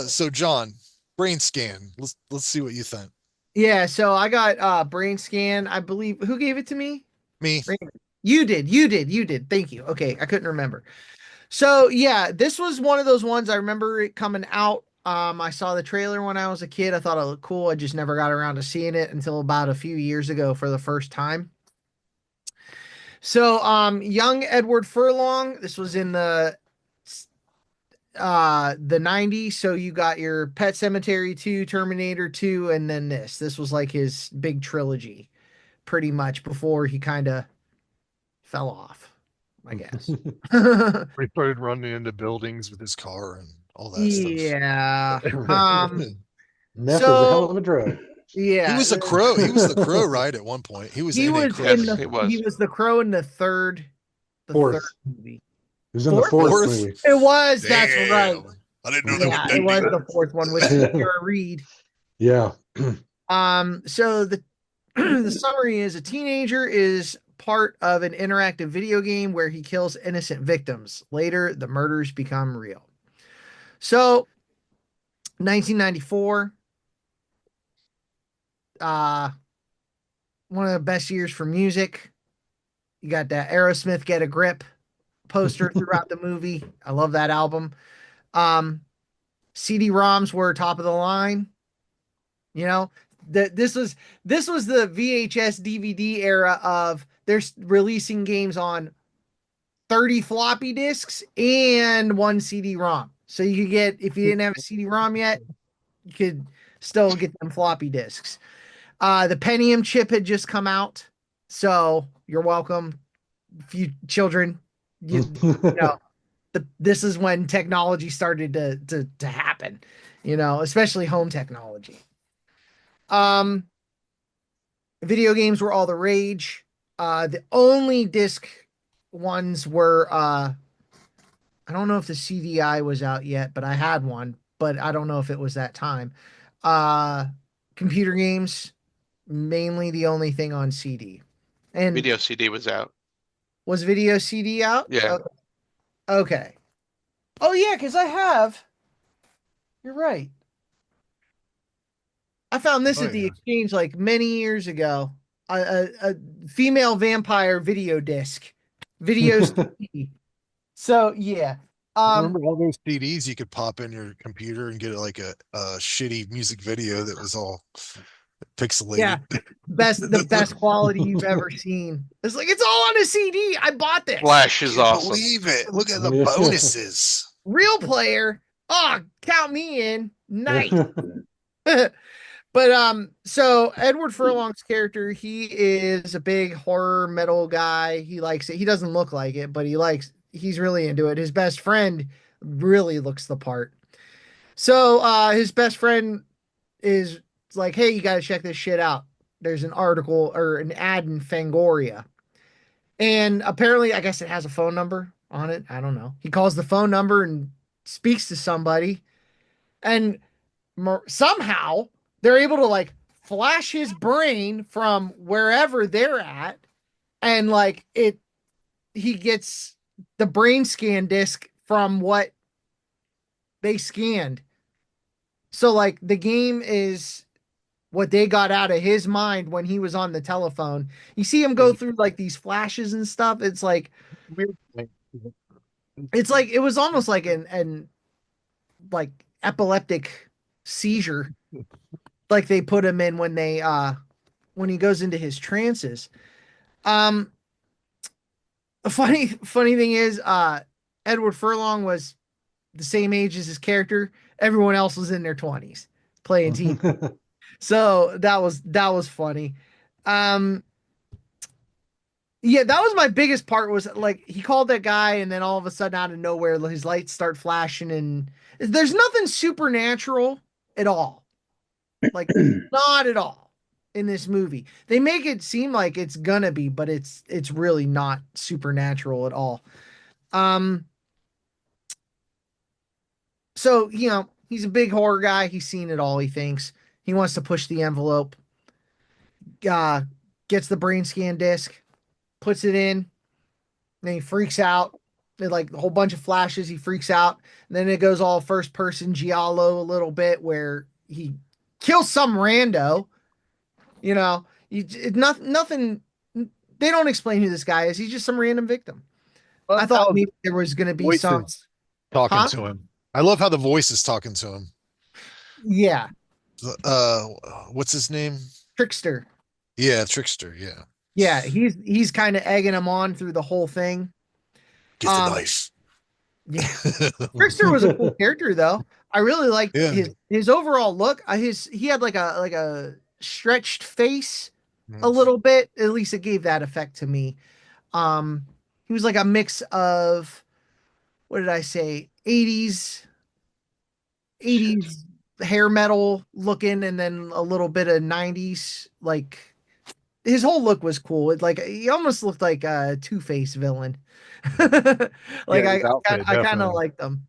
So John, brain scan. Let's see what you think. Yeah, so I got Brainscan. I believe who gave it to me? Me. Raymond. You did. Thank you. Okay, I couldn't remember. So yeah, this was one of those ones I remember it coming out. I saw the trailer when I was a kid. I thought it looked cool. I just never got around to seeing it until about a few years ago for the first time. So young Edward Furlong, this was in the 90s. So you got your Pet Cemetery 2, Terminator 2, and then this. This was like his big trilogy, pretty much before he kind of fell off, I guess. He started running into buildings with his car and all that stuff. Yeah. Meth is a hell So of a drug. He yeah, was the crow. He was the crow, right? At one point, he was he in a was crow in Yes, the it movie. he was. was the crow in the third Fourth. movie. He was in the Fourth? fourth Fourth. movie. It was, that's right. Damn, I didn't know there was Yeah, it was ending. the fourth one with Tara Reid. Yeah. So the the summary is a teenager is part of an interactive video game where he kills innocent victims. Later, the murders become real. So, 1994, uh, one of the best years for music. You got that Aerosmith Get a Grip poster throughout the movie. I love that album. Um, CD-ROMs were top of the line. You know, this was the VHS DVD era of they're releasing games on 30 floppy disks and one CD-ROM. So you could get, if you didn't have a CD-ROM yet, you could still get them floppy disks. The Pentium chip had just come out, so you're welcome, few children. You know, this is when technology started to happen. Especially home technology. Um, Video games were all the rage. The only disc ones were I don't know if the CDI was out yet, but I had one, but I don't know if it was that time. Uh Computer games, mainly the only thing on CD. And Video CD was out. was video CD out? Yeah. Okay. Oh yeah, because I have. You're right. I found this Oh at the yeah. exchange like many years ago. A female vampire video disc, video CD. So yeah. Um, Remember all those CDs you could pop in your computer and get like a shitty music video that was all yeah. pixelated. The best quality you've ever seen. It's like it's all on a CD. I bought this. Flash is Can't awesome. believe it. Look at the Yeah. bonuses. Real player. Oh, count me in. Nice. So Edward Furlong's character, he is a big horror metal guy. He likes it. He doesn't look like it, but he's really into it. His best friend really looks the part. So his best friend is like, hey, you gotta check this shit out. There's an article or an ad in Fangoria. And apparently, I guess it has a phone number on it. I don't know. He calls the phone number and speaks to somebody. And somehow they're able to like flash his brain from wherever they're at, and like he gets the brain scan disc from what they scanned. So like the game is what they got out of his mind when he was on the telephone. You see him go through like these flashes and stuff. Weird thing. It's like it was almost like an like epileptic seizure like they put him in when he goes into his trances. Um a funny thing is Edward Furlong was the same age as his character. Everyone else was in their 20s playing team. So that was funny. Um yeah, that was my biggest part was like he called that guy and then all of a sudden out of nowhere his lights start flashing and there's nothing supernatural at all. Like not at all in this movie. They make it seem like it's gonna be, but it's really not supernatural at all. Um so he's a big horror guy. He's seen it all, he thinks. He wants to push the envelope. Uh Gets the brain scan disc, puts it in, then he freaks out. like a whole bunch of flashes. He freaks out. And then it goes all first person giallo a little bit where he kills some rando. You know, nothing. They don't explain who this guy is. He's just some random victim. I Love thought how maybe there was going to be some, voices talking huh? to him. I love how the voice is talking to him. Yeah, Uh, what's his name? Trickster. Yeah, Trickster. Yeah. Yeah, he's kind of egging him on through the whole thing. Get the Um, knife. yeah, Trickster was a cool character though. I really liked Yeah. his overall look. He had like a stretched face a Mm. little bit. At least it gave that effect to me. Um, he was like a mix of what did I say? 80s hair metal looking and then a little bit of 90s like his whole look was cool. It like he almost looked like a Two-Face villain. Like Yeah, his outfit, I kind of definitely. like them.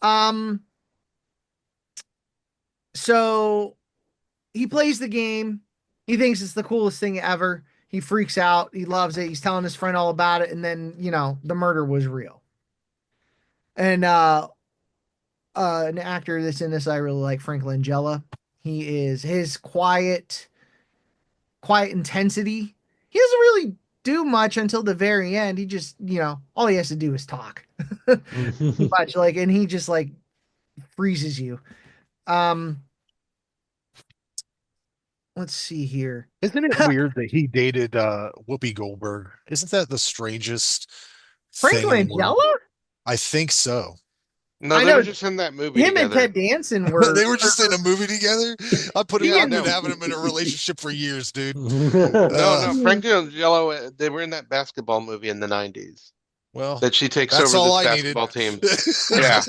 Um so he plays the game. He thinks it's the coolest thing ever. He freaks out. He loves it. He's telling his friend all about it and then, the murder was real. And an actor that's in this I really like, Frank Langella. He is his quiet intensity. He doesn't really do much until the very end. He just, all he has to do is talk. Pretty much like, and he just like freezes you. Um, let's see here. Isn't it weird that he dated Whoopi Goldberg? Isn't that the strangest Frank thing in the world? Langella? I think so. No, I they were know just in that movie him and together. Ted Danson were They were just in a movie together. I put it he Yeah, down and and no. having them in a relationship for years, dude. No, Uh, no. Frank and Jello, they were in that basketball movie in the 90s well, that she takes that's over all this I needed. basketball team. Yeah.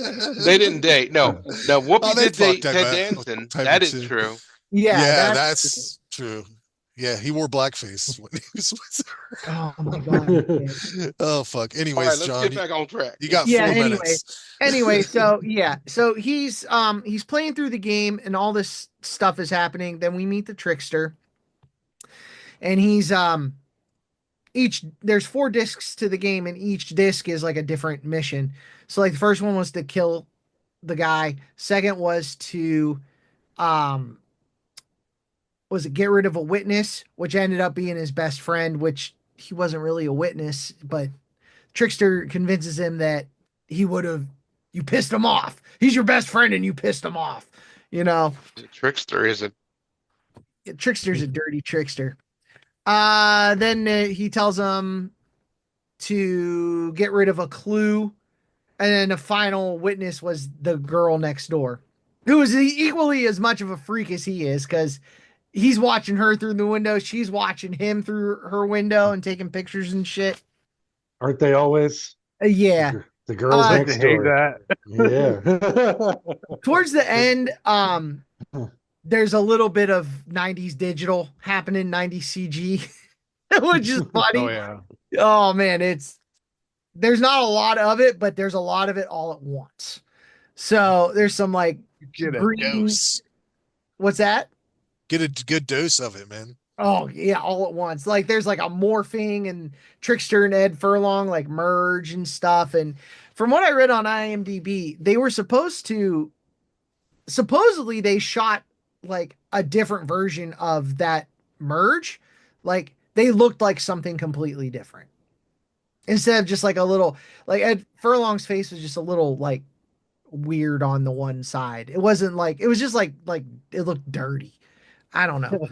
They didn't date. No. No, Oh, Whoopi they did fucked date that Ted a Danson. time or That is two. true. yeah, Yeah, that's that's true. Yeah, he wore blackface when he was with oh my god. Yeah. her. Oh fuck. All right, Anyways, let's John, get back on track. you got Yeah, 4 minutes. anyway, so yeah, so he's playing through the game and all this stuff is happening. Then we meet the trickster and he's each there's 4 discs to the game and each disc is like a different mission. So like the first one was to kill the guy, second was to um was it get rid of a witness, which ended up being his best friend, which he wasn't really a witness, but Trickster convinces him that he would have you pissed him off. He's your best friend and you pissed him off. You know, Trickster is it? Trickster's a dirty trickster. Then he tells him to get rid of a clue, and then the final witness was the girl next door, who is equally as much of a freak as he is, because he's watching her through the window, she's watching him through her window and taking pictures and shit. Aren't they always? Yeah. The girls Uh, next door. that. Yeah. Towards the end, there's a little bit of 90s digital happening, 90s CG, which is funny. Oh yeah. Oh man, there's not a lot of it, but there's a lot of it all at once. So there's some like Get a green. dose. What's that? Get a good dose of it, man. Oh yeah, all at once. Like there's like a morphing and Trickster and Ed Furlong like merge and stuff. And from what I read on IMDb, they were supposedly they shot like a different version of that merge. Like they looked like something completely different. Instead of just like a little like Ed Furlong's face was just a little like weird on the one side. It wasn't like it was just like it looked dirty. I don't know.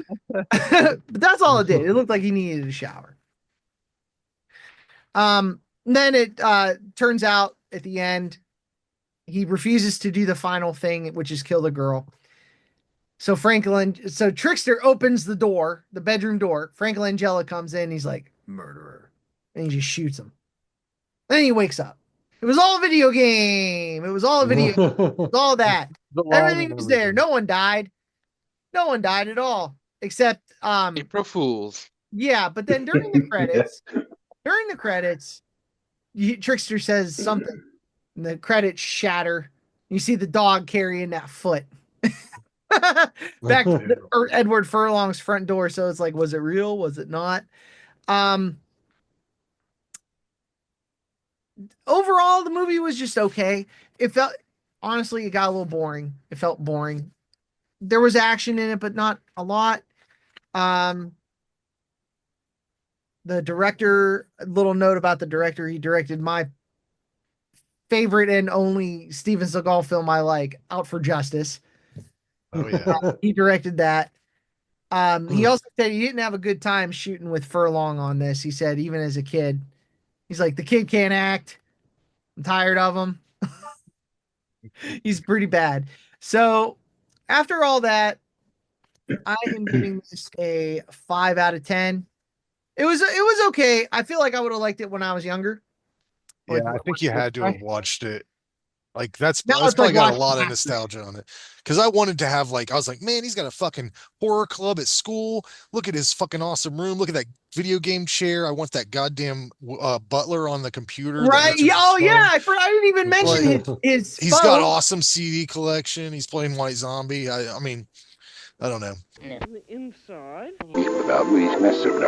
But that's all it did. It looked like he needed a shower. Then it turns out at the end he refuses to do the final thing, which is kill the girl. So Trickster opens the door, the bedroom door. Frank Langella comes in. He's like, murderer. And he just shoots him. Then he wakes up. It was all a video game. It was all a video. It was all that. The long Everything was there. version. No one died. No one died at all. Except April Fools. yeah, but then during the credits, Trickster says something. And the credits shatter. You see the dog carrying that foot. Back to Edward Furlong's front door. So it's like, was it real? Was it not? overall, the movie was just okay. It felt, honestly, it got a little boring. It felt boring. There was action in it, but not a lot. Um, the director, a little note about the director, he directed my favorite and only Steven Seagal film I like, Out for Justice. Oh yeah. He directed that. He also said he didn't have a good time shooting with Furlong on this. He said, even as a kid, he's like, the kid can't act. I'm tired of him. He's pretty bad. So after all that, I am giving this a 5 out of 10. It was okay. I feel like I would have liked it when I was younger. Yeah, Like, I think you had to have watched it. Like now that's it's like probably got a watching lot of Black nostalgia on it. Because I wanted to have like I was like, man, he's got a fucking horror club at school. Look at his fucking awesome room. Look at that video game chair. I want that goddamn butler on the computer that Right? answers Yeah. his Oh yeah. phone. I didn't even mention Like, his he's got phone. awesome CD collection. He's playing White Zombie. I mean, I don't know. inside. Without reaching a certain